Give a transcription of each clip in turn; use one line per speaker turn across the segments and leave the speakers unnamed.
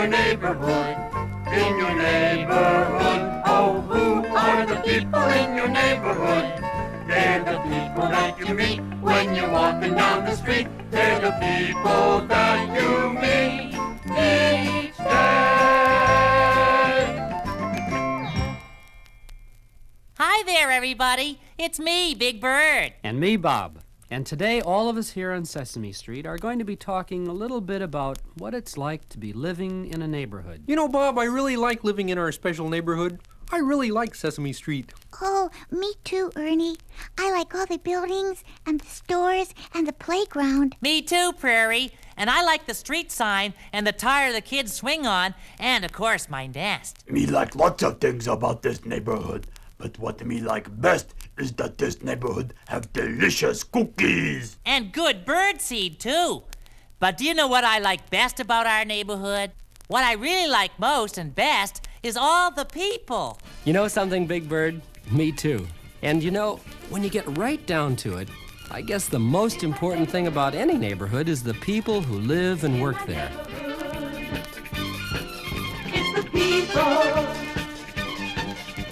your neighborhood. In your neighborhood. Oh, who are the people in your neighborhood? They're the people that you meet when you're walking down the street. They're the people that you meet each day.
Hi there, everybody. It's me, Big Bird.
And me, Bob. And today, all of us here on Sesame Street are going to be talking a little bit about what it's like to be living in a neighborhood.
You know, Bob, I really like living in our special neighborhood. I really like Sesame Street.
Oh, me too, Ernie. I like all the buildings and the stores and the playground.
Me too, Prairie. And I like the street sign and the tire the kids swing on, and, of course, my nest.
Me like lots of things about this neighborhood. But what me like best is that this neighborhood have delicious cookies.
And good bird seed, too. But do you know what I like best about our neighborhood? What I really like most and best is all the people.
You know something, Big Bird? Me too. And you know, when you get right down to it, I guess the most important thing about any neighborhood is the people who live and work there.
It's the people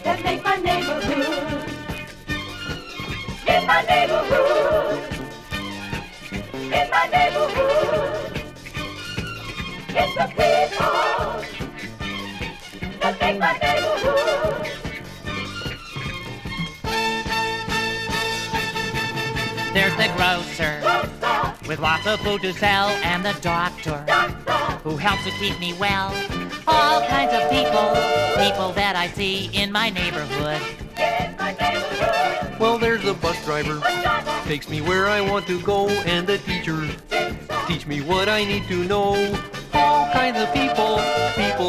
that make my neighborhood. In my neighborhood. In my neighborhood. It's the people that make my neighborhood.
There's the grocer with lots of food to sell, and the doctor who helps to keep me well. All kinds of people that I see in my neighborhood.
Well, there's the bus driver, takes me where I want to go, and the teacher teach me what I need to know. All kinds of people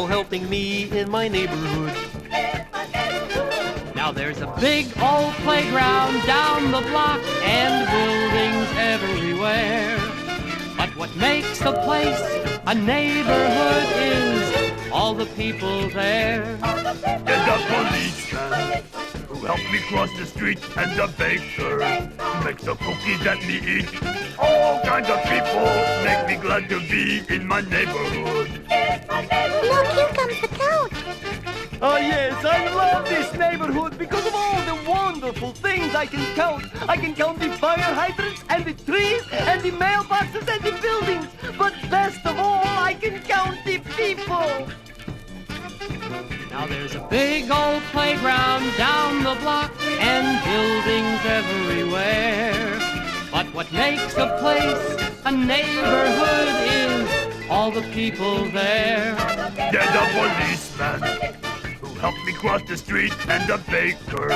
helping me in my neighborhood.
Now there's a big old playground down the block and buildings everywhere. But what makes the place a neighborhood is all the people there.
And the policeman who helped me cross the street, and the baker makes the cookies that me eat. All kinds of people make me glad to be in my neighborhood.
Look, here comes the count.
Oh, yes, I love this neighborhood because of all the wonderful things I can count. I can count the fire hydrants and the trees and the mailboxes and the buildings. But best of all, I can count the people.
Now there's a big old playground down the block and buildings everywhere. But what makes a place a neighborhood is all the people there.
There's the policeman who helped me cross the street, and the baker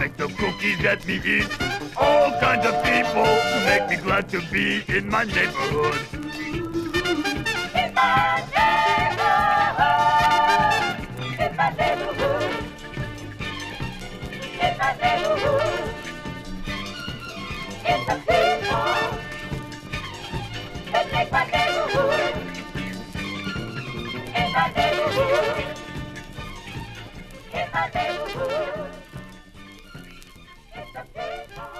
make the cookies that me eat. All kinds of people make me glad to be in my neighborhood.
In my neighborhood. In my neighborhood. In my neighborhood. It's the people that make my neighborhood. In my neighborhood. In my neighborhood. It's the people.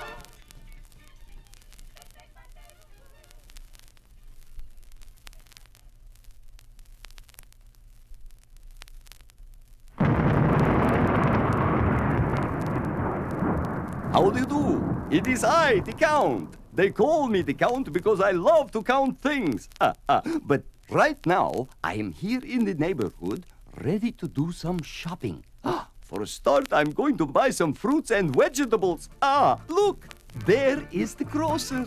How do you do? It is I, the Count. They call me the Count because I love to count things. But right now, I am here in the neighborhood, ready to do some shopping. For a start, I'm going to buy some fruits and vegetables. Look, there is the grocer.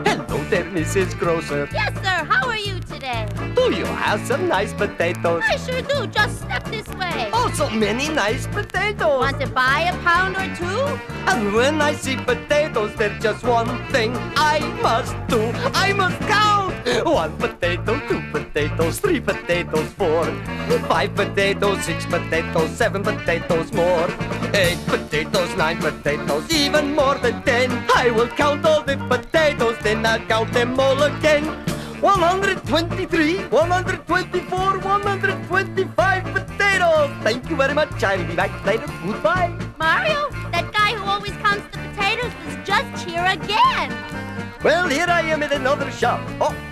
Hello there, Mrs. Grocer.
Yes, sir. How are you today?
Do you have some nice potatoes?
I sure do. Just step this way.
Oh, so many nice potatoes.
Want to buy a pound or two?
And when I see potatoes, there's just one thing I must do. I must count. 1 potato, 2 potatoes, 3 potatoes, 4, 5 potatoes, 6 potatoes, 7 potatoes more, 8 potatoes, 9 potatoes, even more than 10. I will count all the potatoes, then I'll count them all again. 123, 124, 125 potatoes. potatoes. Thank you very much. I'll be back later. Goodbye.
Mario, that guy who always counts the potatoes was just here again.
Well, here I am at another shop.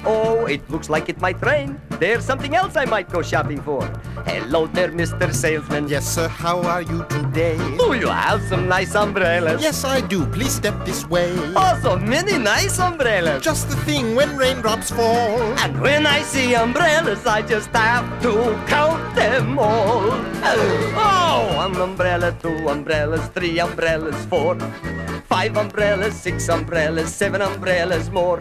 Oh, it looks like it might rain. There's something else I might go shopping for. Hello there, Mr. Salesman.
Yes, sir. How are you today?
Do you have some nice umbrellas?
Yes, I do. Please step this way.
Oh, so many nice umbrellas.
Just the thing when raindrops fall.
And when I see umbrellas, I just have to count them all. Oh, 1 umbrella, 2 umbrellas, 3 umbrellas, 4, 5 umbrellas, 6 umbrellas, 7 umbrellas more.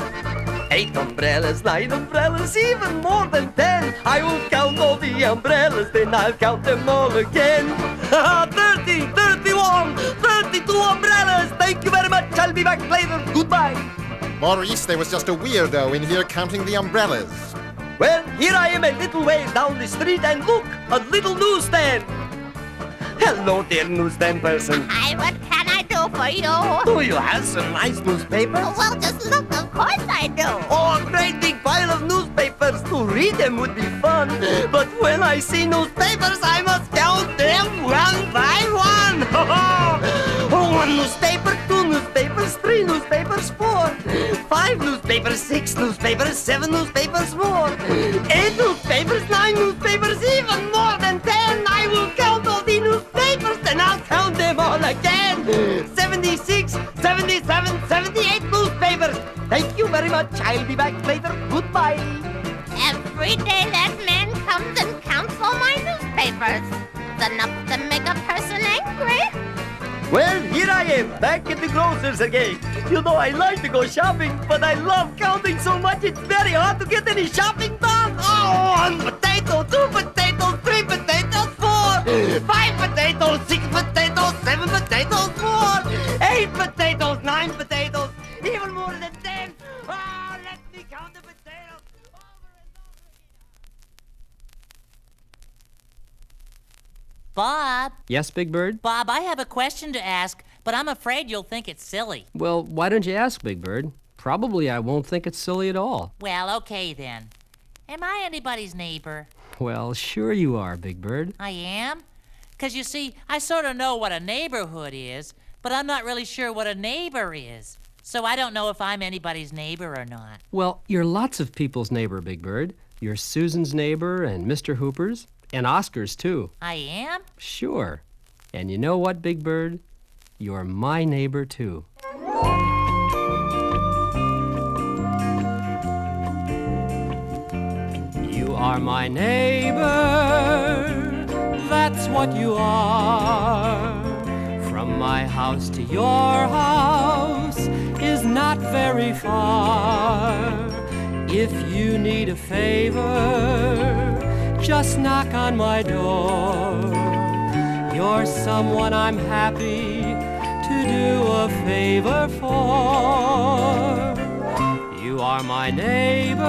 8 umbrellas, 9 umbrellas, even more than 10. I will count all the umbrellas, then I'll count them all again. 30, 31, 32 umbrellas. Thank you very much. I'll be back later. Goodbye.
Maurice, there was just a weirdo in here counting the umbrellas.
Well, here I am a little way down the street, and look, a little newsstand. Hello there, newsstand person.
Hi, what can I do for you?
Do you have some nice newspapers?
Well, just look, of course I do.
Oh, a great big pile of newspapers. To read them would be fun. But when I see newspapers, I must count them 1 by 1. 1 newspaper, 2 newspapers, 3 newspapers, 4, 5 newspapers, 6 newspapers, 7 newspapers more. 8 newspapers, 9 newspapers, even more than 10. I will count all the newspapers, then I'll count them all again. 76, 77, 78 newspapers. Thank you very much. I'll be back later. Goodbye.
Every day that man comes and counts all my newspapers. It's enough to make a person angry.
Well, here I am, back at the grocer's again. You know, I like to go shopping, but I love counting so much it's very hard to get any shopping done. Oh, 1 potato, 2 potatoes, 3 potatoes, 4, 5 potatoes, 6 potatoes, 7 potatoes, 4, 8 potatoes, 9 potatoes, even more than 10. Oh, let me count the potatoes. Over and over again.
Bob?
Yes, Big Bird?
Bob, I have a question to ask, but I'm afraid you'll think it's silly.
Well, why don't you ask, Big Bird? Probably I won't think it's silly at all.
Well, okay then. Am I anybody's neighbor?
Well, sure you are, Big Bird.
I am? 'Cause you see, I sort of know what a neighborhood is, but I'm not really sure what a neighbor is. So I don't know if I'm anybody's neighbor or not.
Well, you're lots of people's neighbor, Big Bird. You're Susan's neighbor and Mr. Hooper's and Oscar's, too.
I am?
Sure. And you know what, Big Bird? You're my neighbor, too. You are my neighbor, that's what you are. From my house to your house is not very far. If you need a favor, just knock on my door. You're someone I'm happy to do a favor for. You are my neighbor,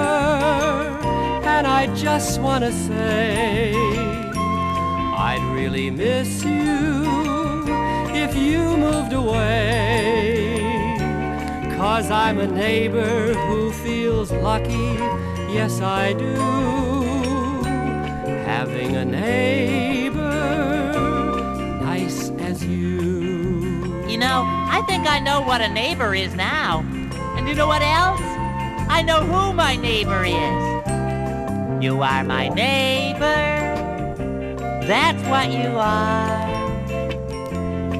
and I just want to say I'd really miss you if you moved away. 'Cause I'm a neighbor who feels lucky, yes I do, having a neighbor nice as you.
You know, I think I know what a neighbor is now. And you know what else? I know who my neighbor is. You are my neighbor, that's what you are.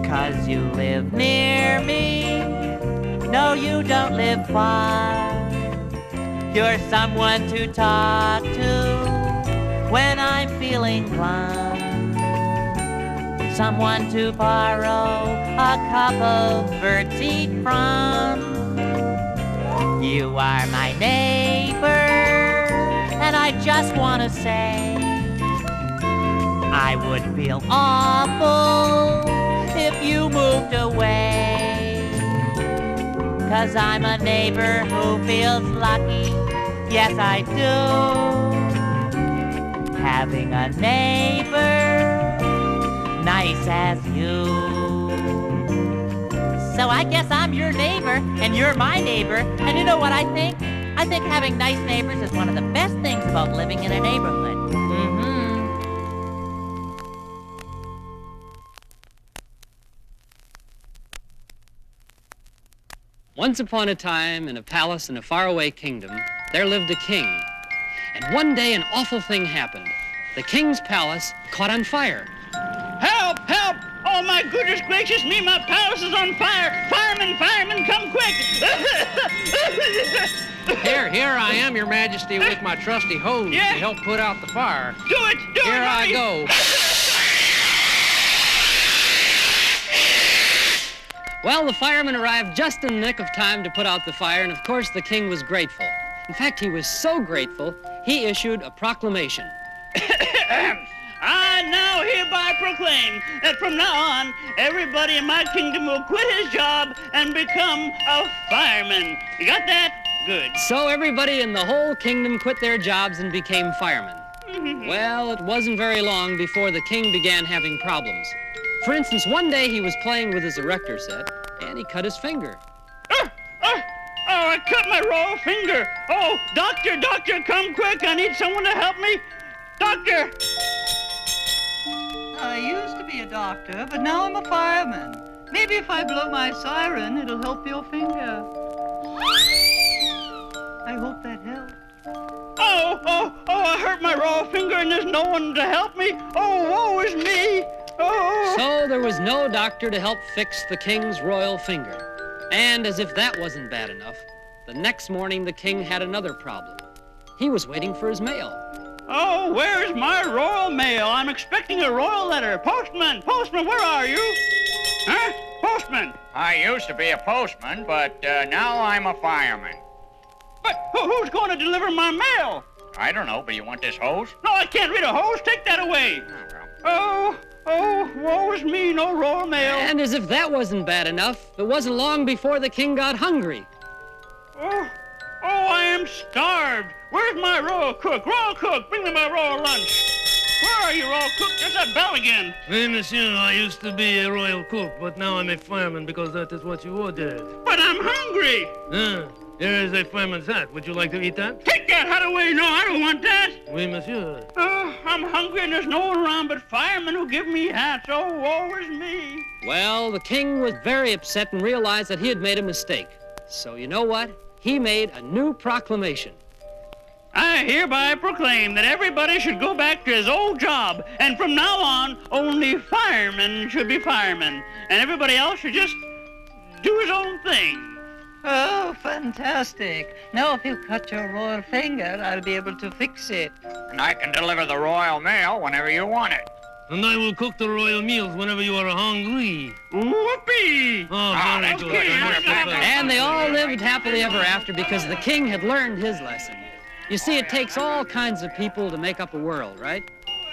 'Cause you live near me, no you don't live far. You're someone to talk to when I'm feeling glum. Someone to borrow a cup of birdseed from. You are my neighbor, and I just want to say I would feel awful if you moved away. 'Cause I'm a neighbor who feels lucky, yes I do, having a neighbor nice as you. So I guess I'm your neighbor, and you're my neighbor, and you know what I think? I think having nice neighbors is one of the best things about living in a neighborhood.
Once upon a time, in a palace in a faraway kingdom, there lived a king. And one day an awful thing happened. The king's palace caught on fire.
Help! Help! Oh, my goodness gracious me, my palace is on fire! Fireman, fireman, come quick!
Here I am, Your Majesty, with my trusty hose
Yeah.
to help put out the fire.
Do it! Do
Here
it!
I
hurry.
go.
Well, the firemen arrived just in the nick of time to put out the fire, and of course the king was grateful. In fact, he was so grateful, he issued a proclamation.
I now hereby proclaim that from now on, everybody in my kingdom will quit his job and become a fireman. You got that? Good.
So everybody in the whole kingdom quit their jobs and became firemen. Well, it wasn't very long before the king began having problems. For instance, one day he was playing with his erector set, and he cut his finger.
Oh, I cut my raw finger. Oh, doctor, come quick. I need someone to help me. Doctor!
I used to be a doctor, but now I'm a fireman. Maybe if I blow my siren, it'll help your finger. I hope that helps.
Oh, I hurt my raw finger and there's no one to help me. Oh, woe is me. Oh.
So there was no doctor to help fix the king's royal finger. And as if that wasn't bad enough, the next morning the king had another problem. He was waiting for his mail.
Oh, where's my royal mail? I'm expecting a royal letter. Postman, where are you? Huh? Postman.
I used to be a postman, but now I'm a fireman.
But who's going to deliver my mail?
I don't know, but you want this hose?
No, I can't read a hose. Take that away. Oh, woe is me, no royal mail.
And as if that wasn't bad enough, it wasn't long before the king got hungry.
Oh, I am starved. Where's my royal cook? Royal cook, bring me my royal lunch. Where are you, royal cook? There's that bell again.
Oui, monsieur, I used to be a royal cook, but now I'm a fireman because that is what you ordered.
But I'm hungry.
Here is a fireman's hat. Would you like to eat that?
Take that hat away. No, I don't want that.
Oui, monsieur.
Oh, I'm hungry and there's no one around but firemen who give me hats. Oh, woe is me.
Well, the king was very upset and realized that he had made a mistake. So you know what? He made a new proclamation.
I hereby proclaim that everybody should go back to his old job, and from now on, only firemen should be firemen, and everybody else should just do his own thing.
Oh, fantastic. Now if you cut your royal finger, I'll be able to fix it.
And I can deliver the royal mail whenever you want it.
And I will cook the royal meals whenever you are hungry.
Whoopee!
Oh, very good.
And they all lived happily ever after because the king had learned his lesson. You see, it takes all kinds of people to make up a world, right?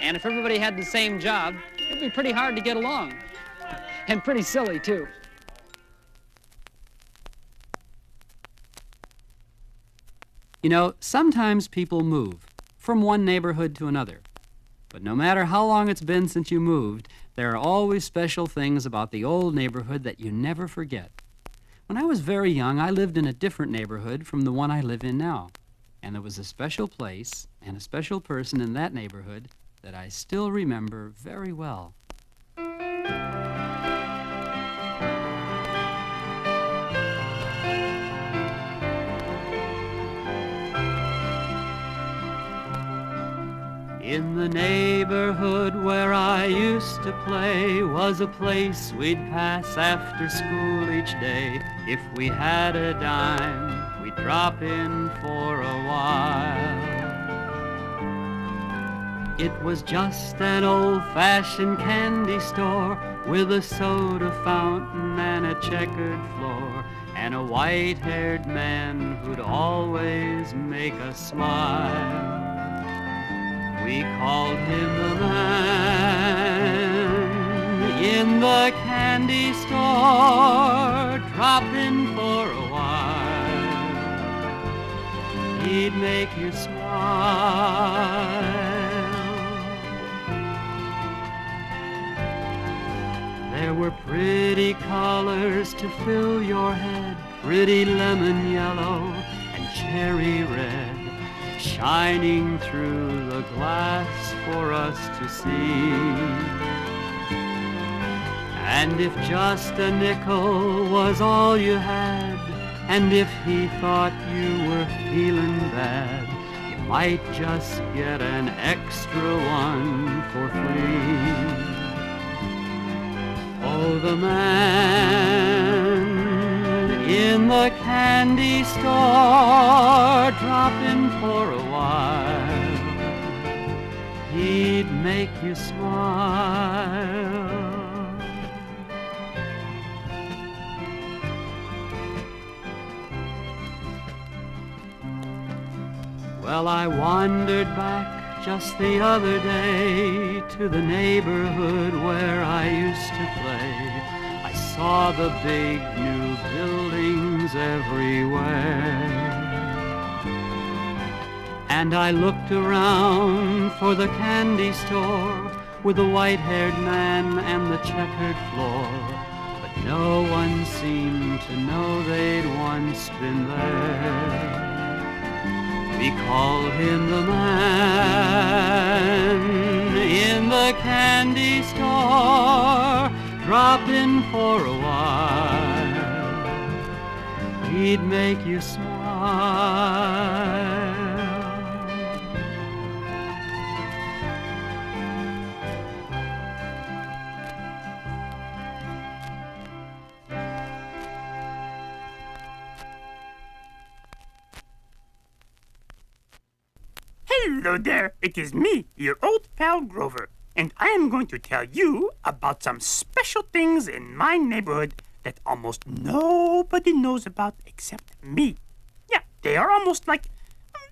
And if everybody had the same job, it'd be pretty hard to get along. And pretty silly, too.
You know, sometimes people move from one neighborhood to another. But no matter how long it's been since you moved, there are always special things about the old neighborhood that you never forget. When I was very young, I lived in a different neighborhood from the one I live in now. And there was a special place and a special person in that neighborhood that I still remember very well. In the neighborhood where I used to play was a place we'd pass after school each day. If we had a dime, we'd drop in for a while. It was just an old-fashioned candy store with a soda fountain and a checkered floor and a white-haired man who'd always make us smile. We called him the man in the candy store. Drop in for a while. He'd make you smile. There were pretty colors to fill your head, pretty lemon yellow and cherry red, shining through the glass for us to see. And if just a nickel was all you had,
And if he thought you were feeling bad, you might just get an extra one for free. Oh, the man in the candy store, drop in for a while. He'd make you smile. Well, I wandered back just the other day to the neighborhood where I used to play. I saw the big new buildings everywhere. And I looked around for the candy store with the white-haired man and the checkered floor. But no one seemed to know they'd once been there. We called him the man in the candy store. Drop in for a while. He'd make you smile.
Hello there, it is me, your old pal Grover, and I am going to tell you about some special things in my neighborhood that almost nobody knows about except me. Yeah, they are almost like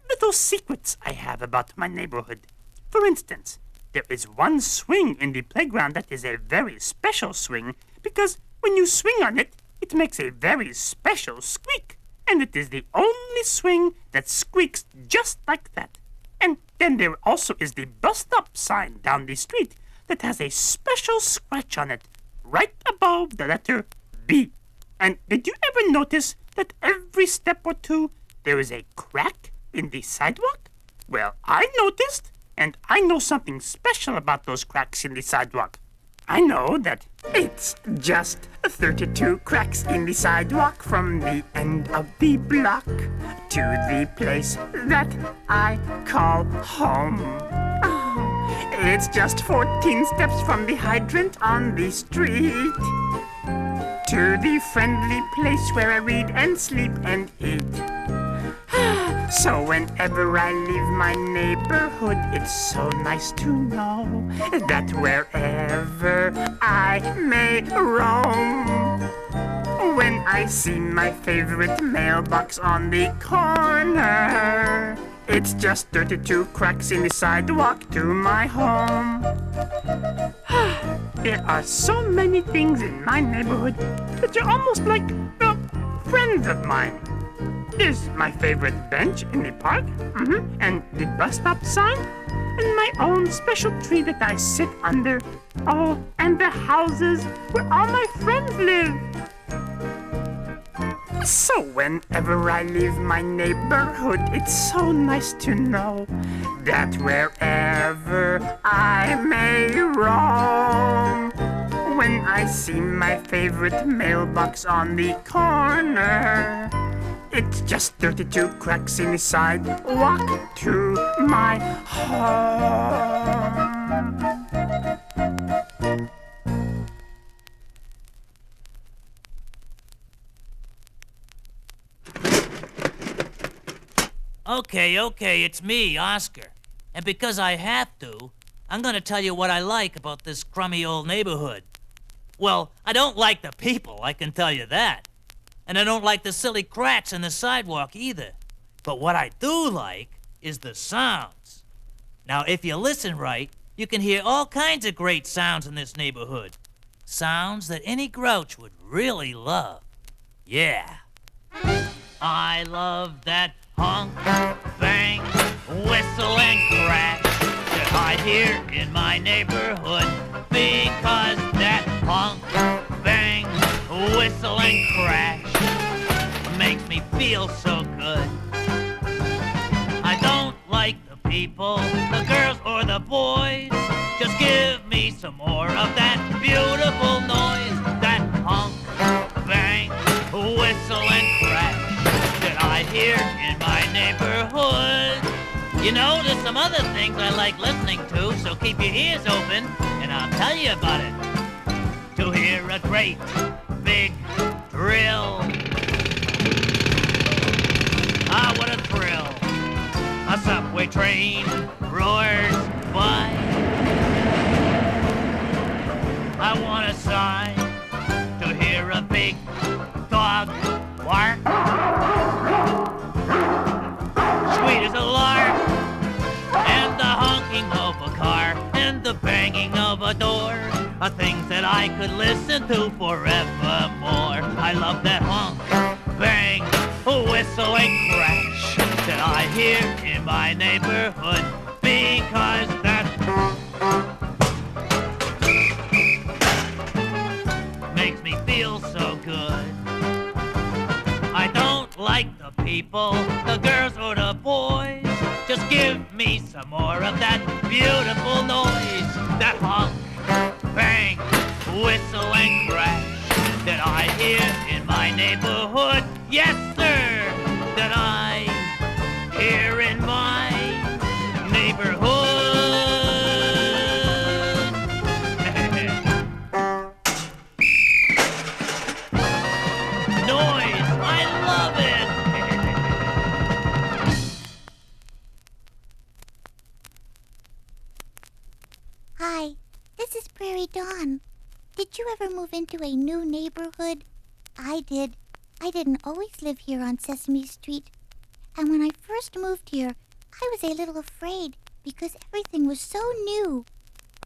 little secrets I have about my neighborhood. For instance, there is one swing in the playground that is a very special swing because when you swing on it, it makes a very special squeak, and it is the only swing that squeaks just like that. And then there also is the bus stop sign down the street that has a special scratch on it right above the letter B. And did you ever notice that every step or two there is a crack in the sidewalk? Well, I noticed, and I know something special about those cracks in the sidewalk. I know that it's just 32 cracks in the sidewalk from the end of the block to the place that I call home. Oh, it's just 14 steps from the hydrant on the street to the friendly place where I read and sleep and eat. So whenever I leave my neighborhood, it's so nice to know that wherever I may roam, when I see my favorite mailbox on the corner, it's just 32 cracks in the sidewalk to my home. There are so many things in my neighborhood that are almost like friends of mine. There's my favorite bench in the park, and the bus stop sign, and my own special tree that I sit under. Oh, and the houses where all my friends live. So whenever I leave my neighborhood, it's so nice to know that wherever I may roam, when I see my favorite mailbox on the corner, it's just 32 cracks in the sidewalk to my home.
Okay, it's me, Oscar. And because I have to, I'm gonna tell you what I like about this crummy old neighborhood. Well, I don't like the people, I can tell you that. And I don't like the silly cracks in the sidewalk either. But what I do like is the sounds. Now, if you listen right, you can hear all kinds of great sounds in this neighborhood. Sounds that any Grouch would really love. Yeah. I love that honk, bang, whistle, and crack that I hear in my neighborhood, because that honk, bang, whistle, and crash makes me feel so good. I don't like the people, the girls, or the boys. Just give me some more of that beautiful noise, that honk, bang, whistle, and crash. You know, there's some other things I like listening to, so keep your ears open, and I'll tell you about it. To hear a great, big drill. Ah, what a thrill. A subway train roars by. I want a sign to hear a big dog bark. Sweet as a lark, and the honking of a car, and the banging of a door are things that I could listen to forevermore. I love that honk, bang, whistle, and crash that I hear in my neighborhood, because that makes me feel so good. I don't like the people, the girls or the boys. Just give me some more of that beautiful noise. That honk, bang, whistle, and crash that I hear in my neighborhood. Yes, sir, that I hear in my neighborhood. Noise, I love it.
Hi, this is Prairie Dawn. Did you ever move into a new neighborhood? I did. I didn't always live here on Sesame Street. And when I first moved here, I was a little afraid because everything was so new.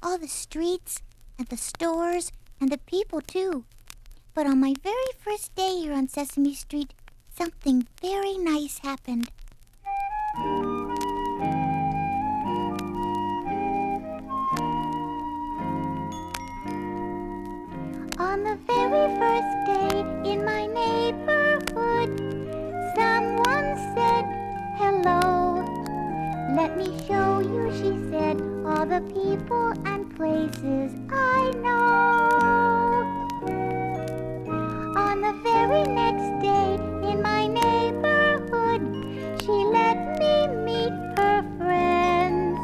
All the streets and the stores and the people too. But on my very first day here on Sesame Street, something very nice happened. On the very first day in my neighborhood, someone said, hello. Let me show you, she said, all the people and places I know. On the very next day in my neighborhood, she let me meet her friends.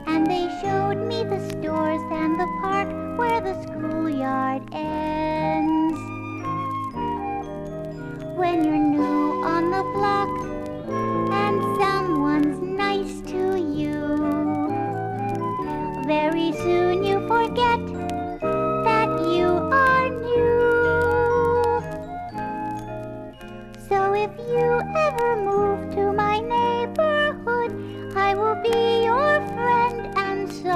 And they showed me the stores and the park where the schoolyard ends. When you're new on the block and someone's nice to you, very soon you forget that you are new. So if you ever move to my neighborhood, I will be your friend, and so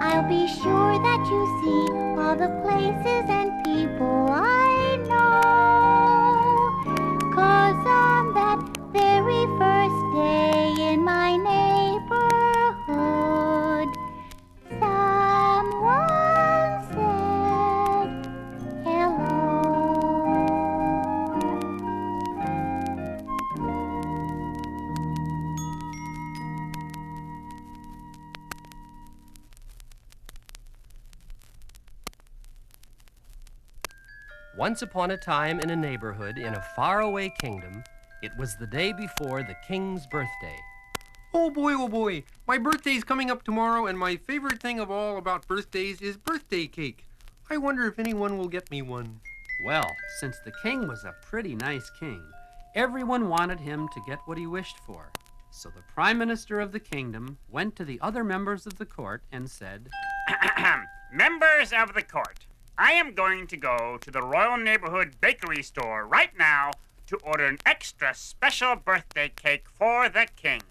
I'll be sure that you see all the places and people I know. 'Cause on that very first day in my neighborhood, someone said hello.
Once upon a time in a neighborhood in a faraway kingdom, it was the day before the king's birthday.
Oh boy, my birthday's coming up tomorrow, and my favorite thing of all about birthdays is birthday cake. I wonder if anyone will get me one.
Well, since the king was a pretty nice king, everyone wanted him to get what he wished for. So the prime minister of the kingdom went to the other members of the court and said,
Members of the court, I am going to go to the Royal Neighborhood Bakery store right now to order an extra special birthday cake for the king.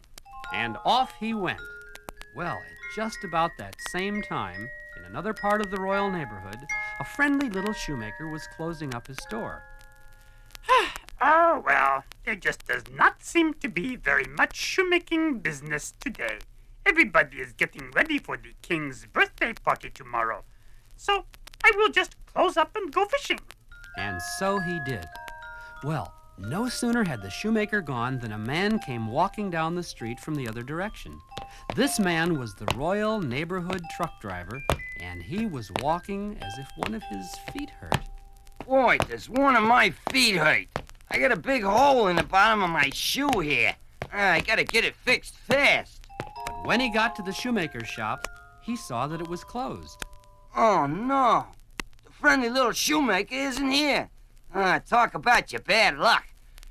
And off he went. Well, at just about that same time, in another part of the royal neighborhood, a friendly little shoemaker was closing up his store.
Oh, well, there just does not seem to be very much shoemaking business today. Everybody is getting ready for the king's birthday party tomorrow. So I will just close up and go fishing.
And so he did. Well, no sooner had the shoemaker gone than a man came walking down the street from the other direction. This man was the royal neighborhood truck driver, and he was walking as if one of his feet hurt.
Boy, does one of my feet hurt. I got a big hole in the bottom of my shoe here. I gotta get it fixed fast.
But when he got to the shoemaker's shop, he saw that it was closed.
Oh, no. The friendly little shoemaker isn't here. Talk about your bad luck.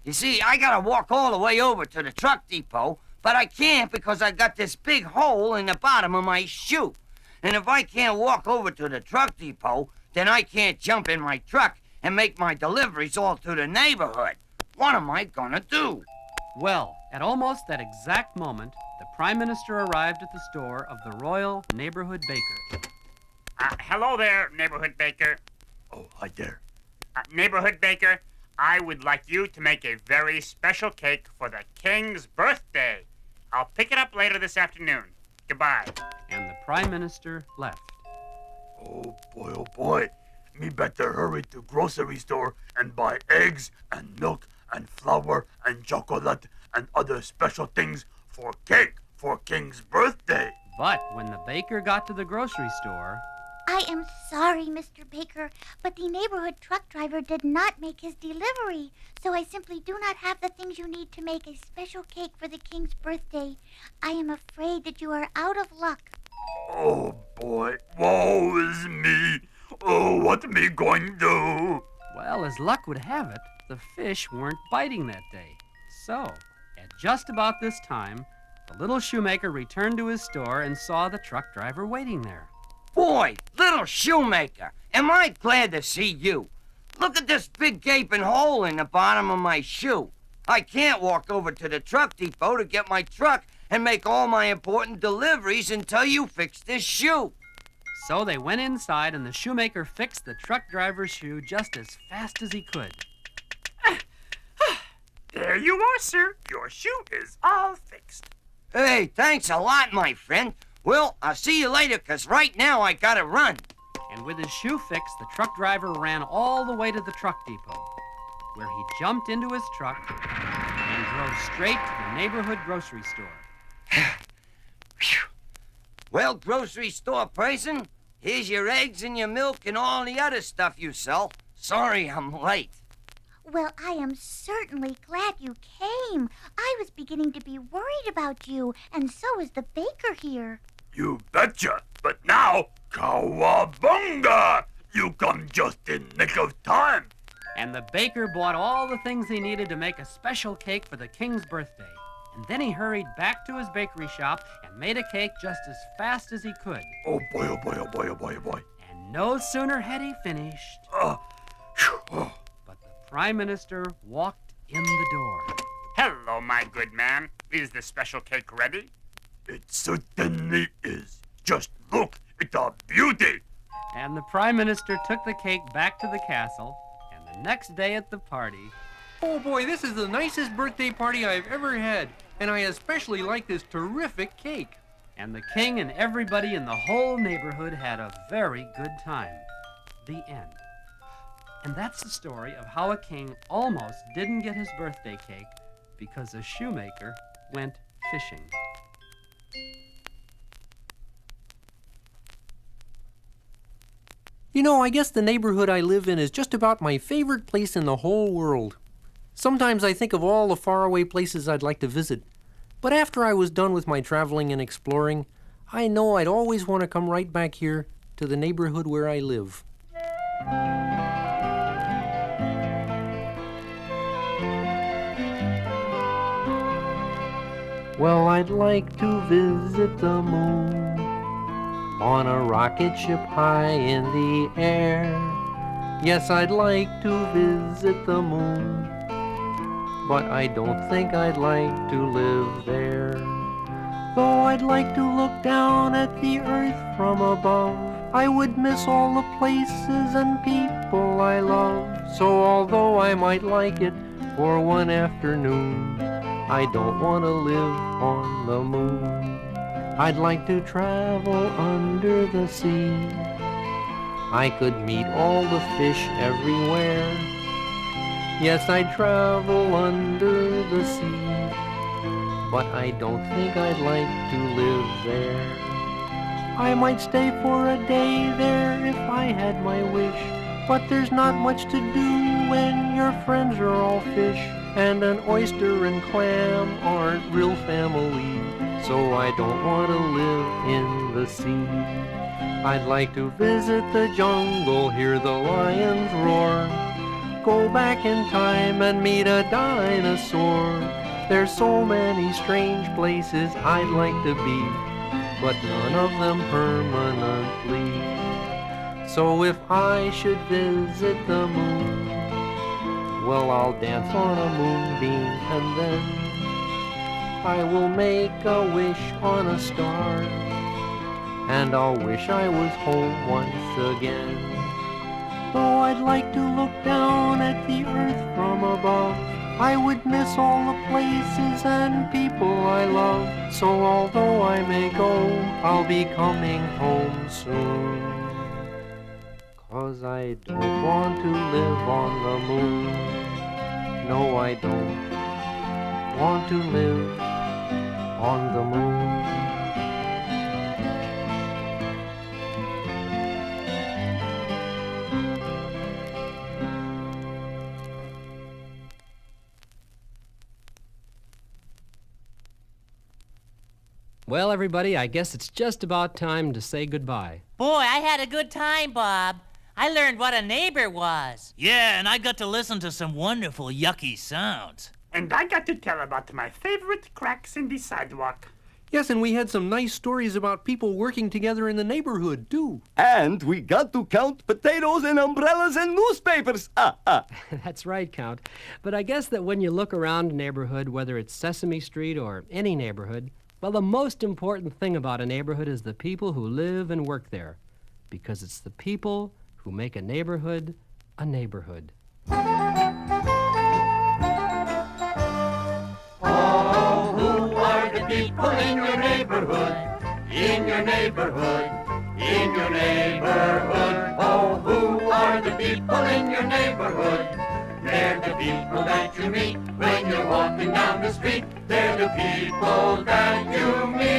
You see, I gotta walk all the way over to the truck depot, but I can't because I got this big hole in the bottom of my shoe. And if I can't walk over to the truck depot, then I can't jump in my truck and make my deliveries all through the neighborhood. What am I gonna do?
Well, at almost that exact moment, the Prime Minister arrived at the store of the Royal Neighborhood Baker.
Hello there, Neighborhood Baker.
Oh, hi there.
Neighborhood Baker, I would like you to make a very special cake for the King's birthday. I'll pick it up later this afternoon. Goodbye.
And the Prime Minister left.
Oh boy. Me better hurry to grocery store and buy eggs and milk and flour and chocolate and other special things for cake for King's birthday.
But when the baker got to the grocery store...
I am sorry, Mr. Baker, but the neighborhood truck driver did not make his delivery, so I simply do not have the things you need to make a special cake for the King's birthday. I am afraid that you are out of luck.
Oh boy, woe is me. Oh, what me going to do?
Well, as luck would have it, the fish weren't biting that day. So, at just about this time, the little shoemaker returned to his store and saw the truck driver waiting there.
Boy, little shoemaker, am I glad to see you. Look at this big gaping hole in the bottom of my shoe. I can't walk over to the truck depot to get my truck and make all my important deliveries until you fix this shoe.
So they went inside and the shoemaker fixed the truck driver's shoe just as fast as he could.
There you are, sir. Your shoe is all fixed.
Hey, thanks a lot, my friend. Well, I'll see you later, 'cause right now I gotta run.
And with his shoe fixed, the truck driver ran all the way to the truck depot, where he jumped into his truck and drove straight to the neighborhood grocery store.
Well, grocery store person, here's your eggs and your milk and all the other stuff you sell. Sorry I'm late.
Well, I am certainly glad you came. I was beginning to be worried about you, and so is the baker here.
You betcha. But now, cowabunga! You come just in nick of time.
And the baker bought all the things he needed to make a special cake for the King's birthday. And then he hurried back to his bakery shop and made a cake just as fast as he could.
Oh boy, oh boy, oh boy, oh boy, oh boy.
And no sooner had he finished... But the Prime Minister walked in the door.
Hello, my good man. Is the special cake ready?
It certainly is. Just look, it's a beauty.
And the Prime Minister took the cake back to the castle, and the next day at the party...
Oh boy, this is the nicest birthday party I've ever had, and I especially like this terrific cake.
And the king and everybody in the whole neighborhood had a very good time. The end. And that's the story of how a king almost didn't get his birthday cake because a shoemaker went fishing.
You know, I guess the neighborhood I live in is just about my favorite place in the whole world. Sometimes I think of all the faraway places I'd like to visit. But after I was done with my traveling and exploring, I know I'd always want to come right back here to the neighborhood where I live. Well, I'd like to visit the moon on a rocket ship high in the air. Yes, I'd like to visit the moon, but I don't think I'd like to live there. Though I'd like to look down at the earth from above, I would miss all the places and people I love. So although I might like it for one afternoon, I don't want to live on the moon. I'd like to travel under the sea. I could meet all the fish everywhere. Yes, I'd travel under the sea, but I don't think I'd like to live there. I might stay for a day there if I had my wish, but there's not much to do when your friends are all fish. and an oyster and clam aren't real family, so I don't want to live in the sea. I'd like to visit the jungle, hear the lions roar, go back in time and meet a dinosaur. There's so many strange places I'd like to be, but none of them permanently. So if I should visit the moon, well, I'll dance on a moonbeam, and then I will make a wish on a star, and I'll wish I was home once again. Though I'd like to look down at the earth from above, I would miss all the places and people I love. So although I may go, I'll be coming home soon. 'Cause I don't want to live on the moon. No, I don't want to live on the moon.
Well, everybody, I guess it's just about time to say goodbye.
Boy, I had a good time, Bob. I learned what a neighbor was.
Yeah, and I got to listen to some wonderful yucky sounds.
And I got to tell about my favorite cracks in the sidewalk.
Yes, and we had some nice stories about people working together in the neighborhood, too.
And we got to count potatoes and umbrellas and newspapers.
That's right, Count. But I guess that when you look around a neighborhood, whether it's Sesame Street or any neighborhood, well, the most important thing about a neighborhood is the people who live and work there, because it's the people who make a neighborhood a neighborhood.
Oh, who are the people in your neighborhood? In your neighborhood, in your neighborhood. Oh, who are the people in your neighborhood? They're the people that you meet when you're walking down the street. They're the people that you meet.